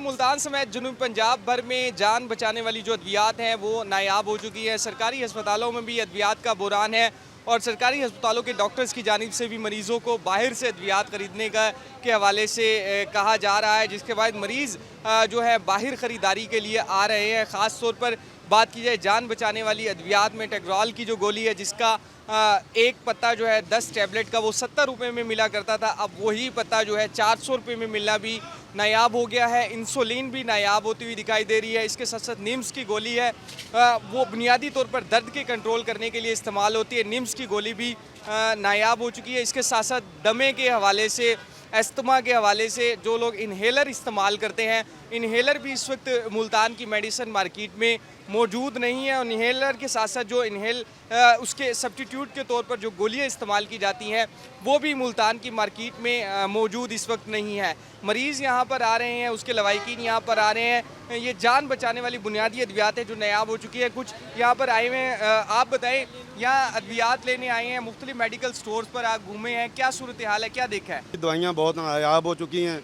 मुल्तान समेत जनूबी पंजाब भर में जान बचाने वाली जो अद्वियात हैं वो नायाब हो चुकी है। सरकारी अस्पतालों में भी अद्वियात का बुहरान है और सरकारी अस्पतालों के डॉक्टर्स की जानिब से भी मरीज़ों को बाहर से अद्वियात ख़रीदने के हवाले से कहा जा रहा है, जिसके बाद मरीज़ जो है बाहर ख़रीदारी के लिए आ रहे हैं। ख़ास तौर पर बात की जाए जान बचाने वाली अद्वियात में टेग्रोल की जो गोली है, जिसका एक पत्ता जो है 10 टैबलेट का वो 70 रुपये में मिला करता था, अब वही पत्ता जो है 400 रुपये में मिलना भी नायाब हो गया है। इंसुलिन भी नायाब होती हुई दिखाई दे रही है। इसके साथ साथ निम्स की गोली है, वो बुनियादी तौर पर दर्द के कंट्रोल करने के लिए इस्तेमाल होती है। निम्स की गोली भी नायाब हो चुकी है। इसके साथ साथ दमे के हवाले से, अस्थमा के हवाले से जो लोग इन्हेलर इस्तेमाल करते हैं, इन्हेलर भी इस वक्त मुल्तान की मेडिसिन मार्केट में मौजूद नहीं है। और इन्हेलर के साथ साथ जो उसके सब्स्टिट्यूट के तौर पर जो गोलियां इस्तेमाल की जाती हैं वो भी मुल्तान की मार्केट में मौजूद इस वक्त नहीं है। मरीज़ यहाँ पर आ रहे हैं, उसके लवाकिन यहाँ पर आ रहे हैं। ये जान बचाने वाली बुनियादी अद्वियात है जो नायाब हो चुकी है। कुछ यहाँ पर आए हुए हैं, आप बताएं, यहाँ अद्वियात लेने आए हैं, मुख्तलिफ मेडिकल स्टोर्स पर आप घूमे हैं, क्या सूरत हाल है, क्या देखा है? दवाइयाँ बहुत नायाब हो चुकी हैं।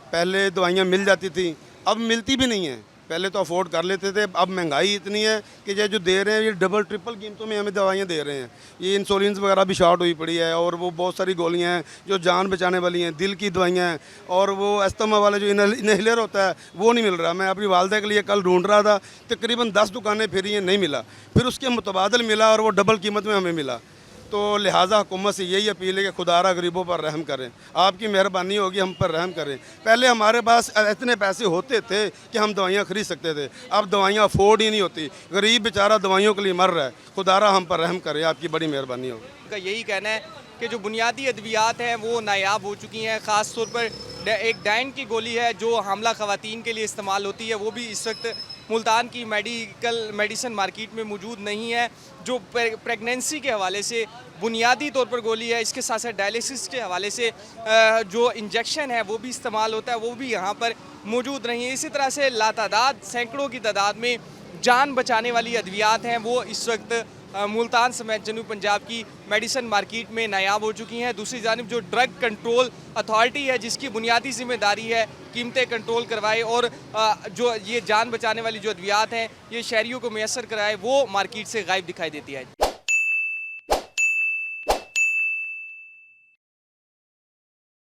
पहले दवाइयाँ मिल जाती थी, अब मिलती भी नहीं हैं। पहले तो अफोर्ड कर लेते थे, अब महंगाई इतनी है कि ये जो दे रहे हैं ये डबल ट्रिपल कीमतों में हमें दवाइयाँ दे रहे हैं। ये इंसुलिन वगैरह भी शॉर्ट हुई पड़ी है और वो बहुत सारी गोलियाँ हैं जो जान बचाने वाली हैं, दिल की दवाइयाँ हैं, और वो अस्थमा वाला जो इन्हेलर होता है वो नहीं मिल रहा। मैं अपनी वालदा के लिए कल ढूंढ रहा था, तकरीबन 10 दुकानें फिरी हैं, नहीं मिला। फिर उसके मुतबादल मिला और वो डबल कीमत में हमें मिला। तो लिहाजा हुकूमत से यही अपील है कि खुदारा गरीबों पर रहम करें, आपकी मेहरबानी होगी, हम पर रहम करें। पहले हमारे पास इतने पैसे होते थे कि हम दवाइयाँ खरीद सकते थे, अब दवाइयाँ अफोर्ड ही नहीं होती। गरीब बेचारा दवाइयों के लिए मर रहा है, खुदारा हम पर रहम करें, आपकी बड़ी मेहरबानी होगी। उनका यही कहना है कि जो बुनियादी अद्वियात हैं वो नायाब हो चुकी हैं। ख़ास तौर पर एक डाइन की गोली है जो हामला ख़वातीन के लिए इस्तेमाल होती है, वो भी इस वक्त मुल्तान की मेडिसिन मार्केट में मौजूद नहीं है। जो प्रेगनेंसी के हवाले से बुनियादी तौर पर गोली है, इसके साथ साथ डायलिसिस के हवाले से जो इंजेक्शन है वो भी इस्तेमाल होता है, वो भी यहाँ पर मौजूद नहीं है। इसी तरह से लातादाद सैकड़ों की तादाद में जान बचाने वाली अद्वियात हैं वो इस वक्त मुल्तान समेत जनूबी पंजाब की मेडिसिन मार्केट में नायाब हो चुकी हैं। दूसरी जानिब जो ड्रग कंट्रोल अथॉरिटी है, जिसकी बुनियादी जिम्मेदारी है कीमतें कंट्रोल करवाए और जो ये जान बचाने वाली जो अद्वियात हैं ये शहरियों को मैसर कराए, वो मार्केट से गायब दिखाई देती है।